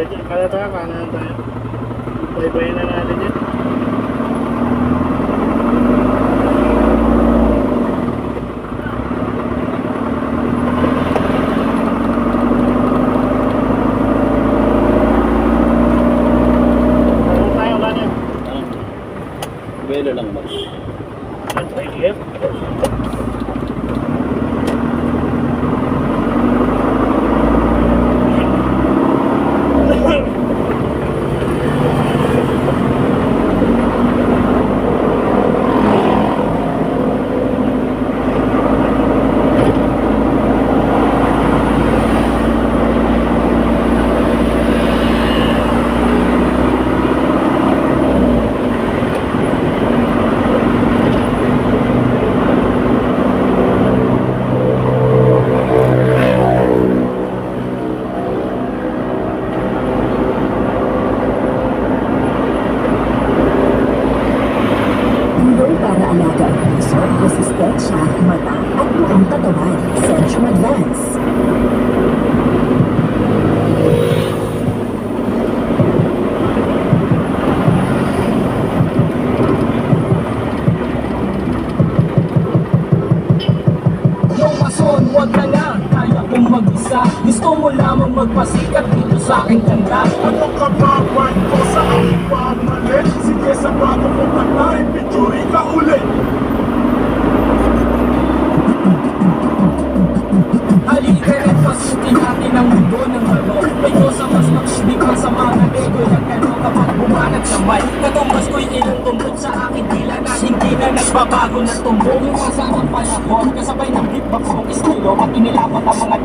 dyan. Tara, kanan tayo. Bye-bye na natin yan. Velo lang ba? Right here. Para alaga ang puso, resistensya, mata at buong katawan. Centrum Advance. Lumason, wag ka na, kaya kong mag-isa. Gusto mo lamang magpasikat dito sa aking kanta. Ano ka ba, wife ko sa aking pamalit? Sige sa bago mo katay, picture ka ulit. Halika rin, pasukin natin ang mundo ng halo. May Diyos ang mas magsibigay sa mga ego. Nagkano kapag bumanat sa may katumbas ko'y ilang tumbok sa aking tila na hindi na nagbabago na tumbok. Yung masarang panahon, kasabay ng beatbox kong estilo. At inilapat ang mga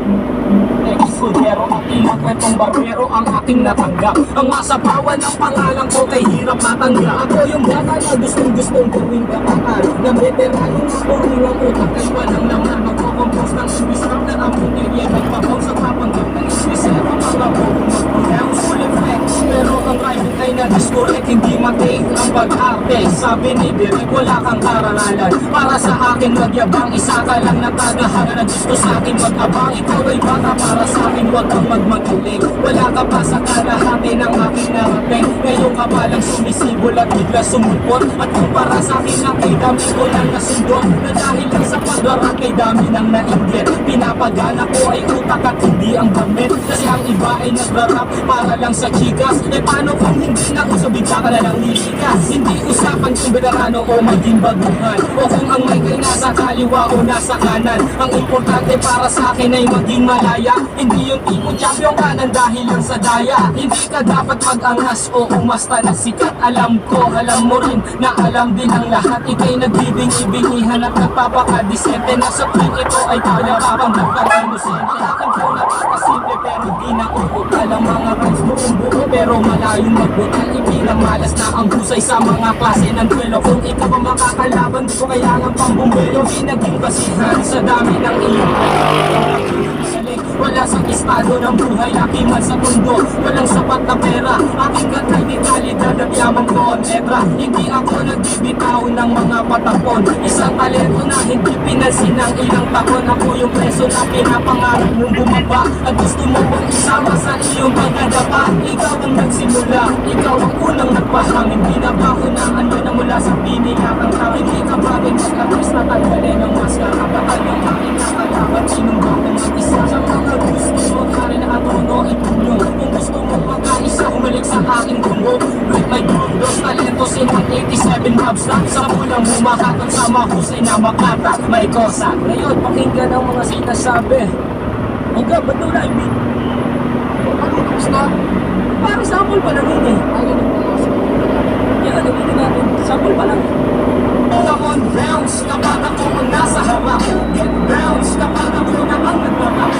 ekskudero at ilang kwentong barbero ang aking natanggap. Ang masapawan ng pangalan ko kay hirap matanggap. Ako yung bata na gustong gawing kapatal na veteranong mapuring ang utak ay walang naman. Magko-compose ng imbisrap na ang punirya nagpapaw sa papanggap ng iswisero. Mga buong mag-pronounce full effect. Pero ang driving ay na-disconnect, hindi matake ang pag-arte. Sabi ni Derek, wala kang karanalan. Para sa akin magyabang, isa ka lang na tagahanga na gusto sa akin mag-abang. Ikaw ay bata para sa akin, huwag kang magmagaling. Wala ka pa sa kalahati ng aking narating. Ngayon ka pa lang sumisibol at bigla sumupot. At kung para sa akin na kay dami ko lang nasundot. Na dahil lang sa paglarat kay dami ng nainggit. Pinapagana ko ay utak at hindi ang damit. Kasi ang iba ay nagrarap para lang sa chikas. Eh paano kung hindi na uso, bigla ka na lang nilikas. Hindi usapan kung veterano o maging baguhan. O kung ang mic ay nasa kaliwa o nasa kanan. Ang importante para sa akin ay maging malaya. Hindi yung tipo champion ka nang dahil lang sa daya. Hindi ka dapat mag-angas o umasta na sikat. Alam ko, alam mo rin na alam din ang lahat. Ika'y nagbibingi-bingihan at nagpapakadisente. Na sa tuwing ito ay kaya papanggap ka inosente. Ang akin po napakasimple pero di na ubutal. Ang mga friends buong-buo pero malayong magbutal. Ipinamalas na ang husay sa mga klase ng duelo. Kung ikaw ang makakalaban, di ko kailangan pang bumelo. Di naging basihan sa dami ng iyong wala sa estado ng buhay, laki man sa mundo. Walang sapat na pera, aking katay di kalidad at yaman ko letra. Hindi ako nagbibitaw ng mga patapon. Isang talento na hindi pinansin ng ilang taon. Ako yung preso na pinapangarap mong bumaba. At gusto mo bang isama sa iyong pagdadapa. Ikaw ang nagsimula, ikaw ang unang nagpahangin. Binabaho na ano na mula sa pinilakang tao. Hindi ka bagay mag-abis na tanggalin ng maskara. Bakal yung aking nakalaban, sinumbang ng mag-isa. Sa mga gusto mo, kari na atono, ipunyo. Kung gusto mo pagkaisa, umalik sa aking bungo. With my group, dos talentos in 187 mobs na sa pulang humakatang sa mahusay na makata. May kosa. Ngayon, pakinggan ang mga sinasabi. Hangga, ba't doon na ibig? Ano, tapos na? Parang sample pa lang yun eh. Yan, nagiging natin. Sample pa lang. Come on, bounce kapag ako ang nasa harap. Get bounce kapag ako na ang nagbarap.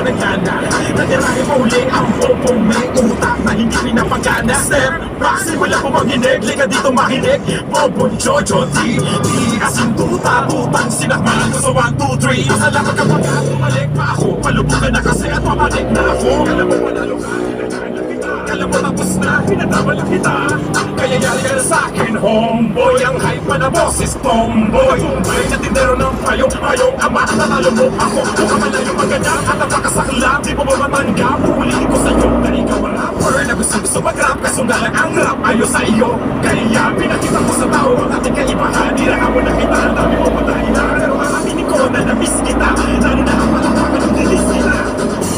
nagkana Natirahin mo uling ang popong may utak na hindi pinapagana Step back, simula mo maghinig Lika dito makinig Bobon, Jojo, di asintuta, tutang sinakmahan ko sa 1, 2, 3 Masalamat kapag bumalik pa ako Palubugan na kasi at pabalik na ako Kala mo panalo ka, pinagkaan lang kita Kala mo tapos na, pinatama lang kita Kaya yari ka na sa'kin, homeboy Ang hype pa na boses, tomboy Tumbay na tindero ng payong ama Natalo mo ako, kung kamalayo magandang At napakasakla, di mo ba matanggap Ulitin ko sa'yo, na ikaw ang rapper Na gusto mag-rap, kaso nga lang ang rap Ayos sa iyo, kaya pinakita ko sa tao Ang ating kaibahan, nirahan mo na kita Ang dami mo patay na, pero aaminin ko na na-miss kita Lalo na ang palapakan ng dilis nila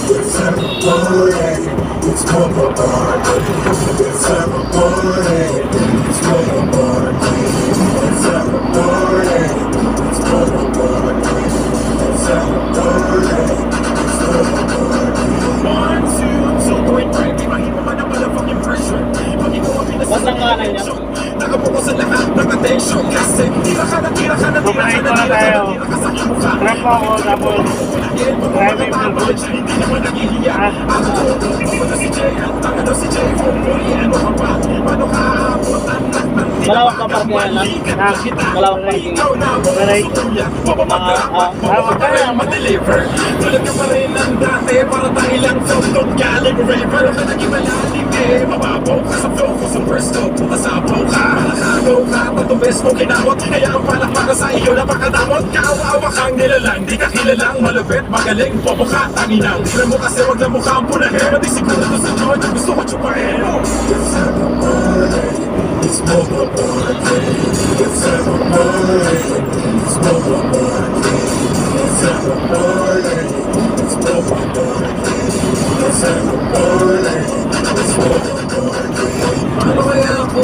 It's every morning, it's more of a party It's every morning, it's more of a party It's every morning, it's more of a party It's every morning, it's more of a party 1, 2, 2, 3, di mahit mo man ang motherfucking pressure Pag ikaw ang pinasasakit Nakabuko sa lahat ng attention Kasi tira ka na, tira ka na, tira ka na, tira ka sa aking mukha Trap ako, tapos driving vlog. Hindi naman nangihiya Ako, hindi mo na si Jay Ang tanga daw si Jay Homeboy, ano ka pa? Paano ka aabot ang nakang Malawak pa parkingan lang. Malawak pa parkingan. Ikaw na ako sutuyak Mapamagrapat, mapapagaya, ma-deliver Tulad ka pa rin ng dati Para tayo lang soundot caliber Pero ka naging malalim eh Mababaw ka sa flow ko sa first note Masabaw ka, nakagaw ka Tatubes mo kinamot Kaya ang palakpakan sa iyo napakadamot Kaawa-awa kang nilalang Di ka kilalang malupit Magaling, bobo ka, tanginang Tira mo kasi wag na mukha ang punahin Mati siguro to sa George Gusto ko tsupahin It's every morning It's more of a party It's every morning It's more of a party It's every morning It's more of a party It's every morning It's more of a party Paano kaya ako?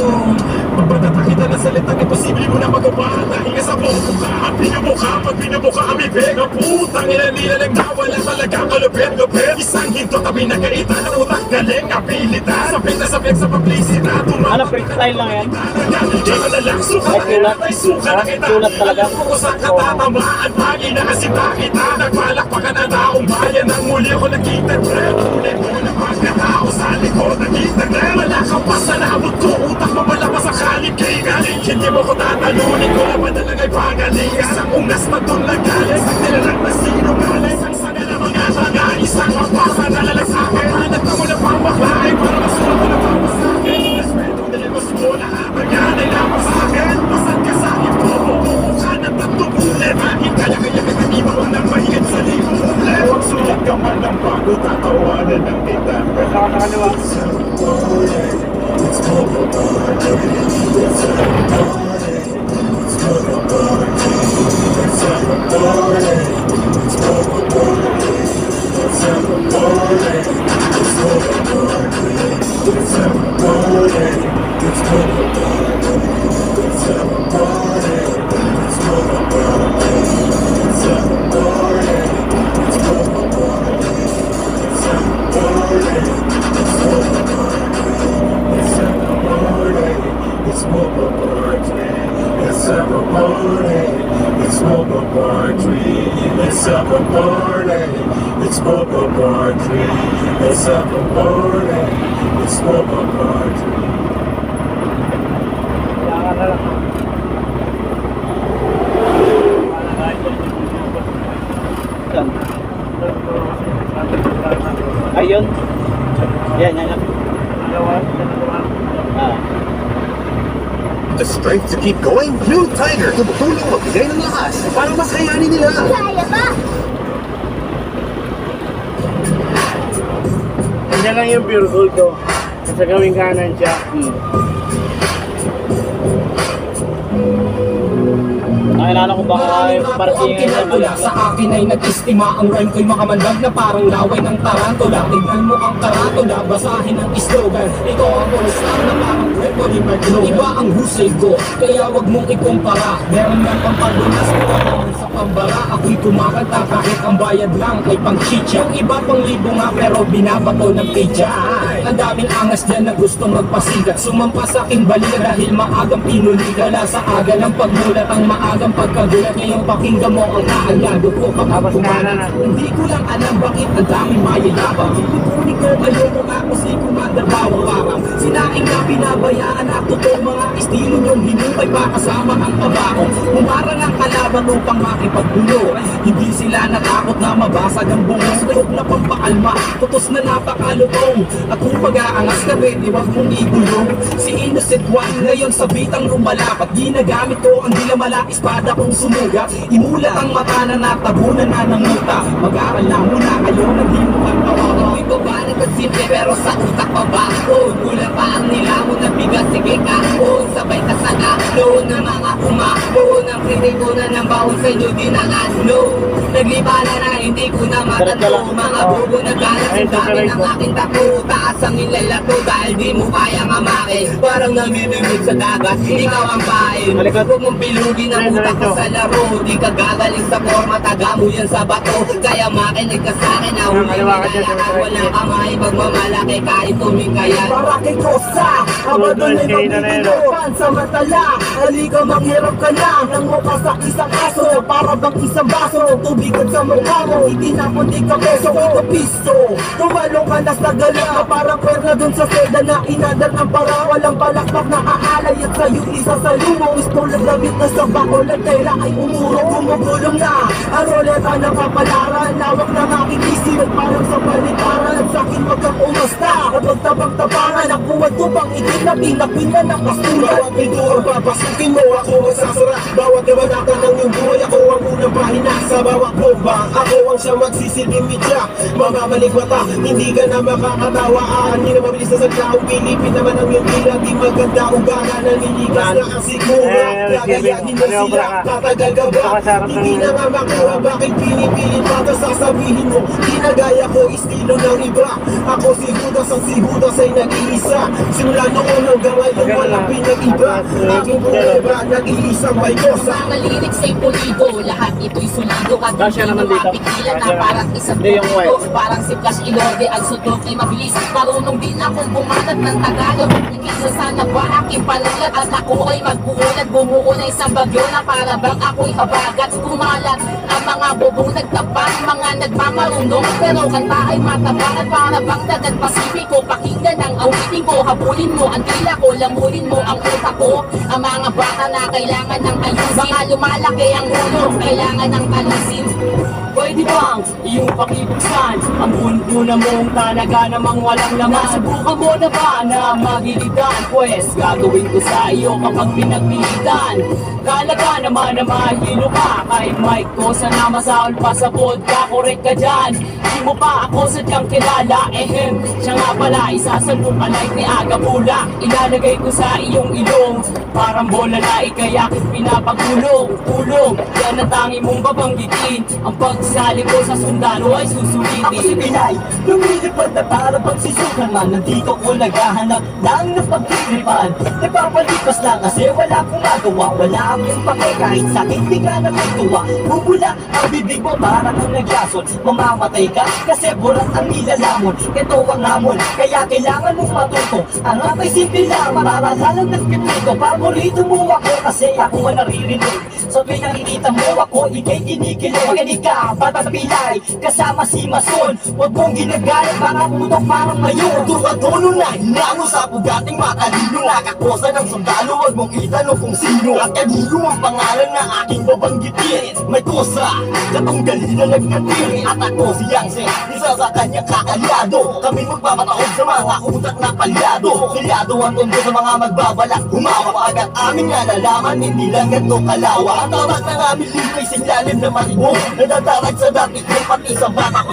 Magpatatakita na salitang imposible mo na magawa Dahil nga sa bobo ka At pinamukha Pag pinabuka ang bibig Ang putang ina nila lang nawala talaga malupit-lupit Isang hinto tabi na kaita Ng utak galing abilidad Sabik sa publicita Ano, freestyle lang yan? Sulat Ay, sulat talaga. Ako sa katatamaan Pag inakasita kita Nagpalakpakan ang taong bayan Nang muli ako nakita Ulit mo na pagkatao Sa likod ng internet Wala ka pa sa labot ko Utak mo malapas sa kalig-galing Hindi mo ko tatalunin Ko na ba ay pagaling Isang ungas na doon nagaling Isang nilalang na sinungaling Isang sana na mga taga Isang mapasa na lalang sa akin Hanap ka mo na pamaklain Para masulat mo na pamasakin Respeto niligos mo na Maganay na pa sa akin Pasan ka sa akin Bobo ka ng tatubulin Bakit kaya-kaya kaniba mo nang mahigit sa libulit Huwag sulat ka man ng bago Tatawanan ng kita Sa kaliwa. It's more of a party It's every morning It's more of a party It's every morning It's more of a party It's every morning It's more of a party It's every morning It's more of a party It's every morning It's more of a party It's every morning It's more of a party It's every morning It's more of a party It's every morning It's more of a party It's every morning It's more of a party It's every morning It's more of a party It's every morning It's more of a party Kaya na lang. Saan? Ayun. Yan. Ah. The strength to keep going? New Tiger! Tumutulong magbigay ng lakas para makayanin nila! Kaya ba? Nandiyan lang yung pure gold ko. Sa gawing kanan siya. Nakilala ko baka yung parkingan sa Tula sa akin ay nag-istima Ang rhyme ko'y makamandag na parang laway ng tarantula Tignan mo ang karatula, basahin ang slogan Ito ang all-star na parang kwento ni Magno Iba ang husay ko, kaya wag mong ikumpara Meron ng pampadunas ko naman sa pambara Ako'y kumakanta kahit ang bayad lang ay pang chicha Yung iba pang libo nga pero binabato ng pizza Ang daming angas dyan na gustong magpasigat Sumampa sa aking balila dahil maagang pinuliga Wala sa aga ng pagmulat ang maagang pagkagulat ngayong pakinggan mo ang naalado ko kapag Tapos kumalat. kanan na. Hindi ko lang alam bakit ang daming mayayabang. Ipunin ko kayo kung ako si Commander Bawang. Sinaing na pinabayaan at totoo mga estilo niyong hinupay pa kasama ang tabako. Humarang ang kalaban upang makipagbulo. Hindi sila natakot na mabasag ang bungos. Loob na pampakalma, tutos na napakalutong. At kung pag-aangas ka rin, iwag mong igulong. Si Innocent One ngayon sa bitang lumalapat. Ginagamit ko ang dilamala, espada kong sumugat. Imulat ang mata na natabunan na ng muta. Mag-aaral na muna kayo ng di mo ang tawagan. Ako'y babae na simple pero sa utak pabaho. Kulang pa ang nilamon na bigas, sige kahon. Sabay ka sa galo ng mga kumako. Ng kritiko na ng bawang sa inyo dinangano. Naglibala na hindi ko na matanong. Mga bobo na galat sa dami ng aking tako. Taas ang ilalato dahil di mo kaya ngamakin. Parang namimimig sa dagat, ikaw ang pain. Huwag mong pilugin ang utak ko sa laro. Di ka gagaling sa forma, taga mo yan sa bato. Kaya makinig ka sa akin na huli nilalakad. Walang kamay, pagmamalaki kahit tumingkayan. Para kay Kosa, abado na yung pagpipilipan sa matala. Halika manghirap ka na nang mukha sa isang aso. Para bang isang baso, tubigan sa mukha mo. Itinapon di ka peso, ito pisto. Tumalong ka na sa galang na parang kwerna dun sa seda na inadal ang para. Walang palakpak na aalay at sa'yo isa sa lumo. Istulad labit na sa bakol at tela ay umuro. Gumugulong na ang roleta ng kapalaran. Lawak na aking isip at parang sa palikaran. At sa'kin wag kang umasta kapag tabang-tabangan. Ang buwan ko bang itin na pinakwin na nakastulan. Bawat pintura papasukin mo, ako ang sasara. Bawat kabanata ng iyong buhay, ako ang unang pahina. Sa bawat bomba, ako ang siya magsisilbing media. Mamamalik mata, hindi ka na makakatawaan. Hindi na mabilis na sagla, Pilipin naman ang iyong tila. Di maganda ugaga, naniligas na ang sigura. Gagayahin mo siya, tatagal ka ba? Hindi na nga makuha, bakit pinipilit pa? Tapos sasabihin mo, ginagaya ko estilo ng iba. Ako si Judas, ang si Judas ay nag-iisa. Simula noon hanggang ngayon, walang pinag-iba. Aking buhay nag-iisang may kosa. Mga lyrics ay pulido, lahat ito'y solido. At hindi siya naman mo dito. mapigilan na parang isang Hindi, yung white. pulido. Parang si Flash Ilorde, ang sutok ay mabilis. Marunong din akong bumanat ng Tagalog. Ikisa sana ba aking panulat at ako ay magbuulat. Bumuo na isang bagyo na para bang ako'y habagat. Kumalat ang mga bubong nagtapang, mga nagmamarunong. Pero kanta ay matabang at para bang dagat Pasipiko. Pakinggan ang awitin ko, habulin mo ang tila ko, lamunin mo ang utak ko. Ang mga bata na kailangan ng ayusin, baka lumalaki ang ulo, kailangan ng alisin. Pwede bang iyong pakibuksan ang mundo na mong talaga namang walang laman? Subukan mo na ba na magilitan? Pwes gagawin ko sa iyo kapag pinagpilitan. Talaga naman na mahilo ka kahit mic ko sana masaol pa sa podcast. Korek ka dyan, di mo pa ako sadyang kilala. Siya nga pala, isasalpong ka like ni Aga Bula. Ilalagay ko sa iyong ilong, parang bola na ikayakit pinapagulong. Ulong, yan ang tangi mong babanggitin. Ang pagsali ko sa sundalo ay susulitin. Ako si Pinay, lumilipad na para pagsisukan man. Nandito ko naghahanap lang ng pagtiripan. Nagpapalipas lang kasi wala akong magawa. Wala akong pake kahit sakit di ka na magtuwa. Bubula ang bibig mo para kang nagyason. Mamamatay ka kasi burat ang nilalamon. Ito ang hamon, kaya kailangan mong matuto. Ang apay simple lang, mararalan ng pipito. Paborito mo ako kasi ako ang naririnig. So tuwing nakikita mo ako, ikay kinikilig. Magaling ka, batang Pinay, kasama si Mason. Huwag mong ginagalit, mga putok parang mayon. Tuwa-tono na, hinango sa pugating matalino. Nakakosa ng sundalo, huwag mong itanong kung sino. At kanino ang pangalan na aking babanggitin. May kosa, katunggali na nagkatiri. At ako si Yangse, isa sa kanya kakalyado. Kami magpapataog sa mga utak na palyado. Kilyado ang tondo sa mga magbabalak. Humawak agad aming nalalaman, hindi lang ganito kalawa. Ang tawag ng aming libre sa ilalim na maribo. Nadadarag sa dati ko pati sa bata ko.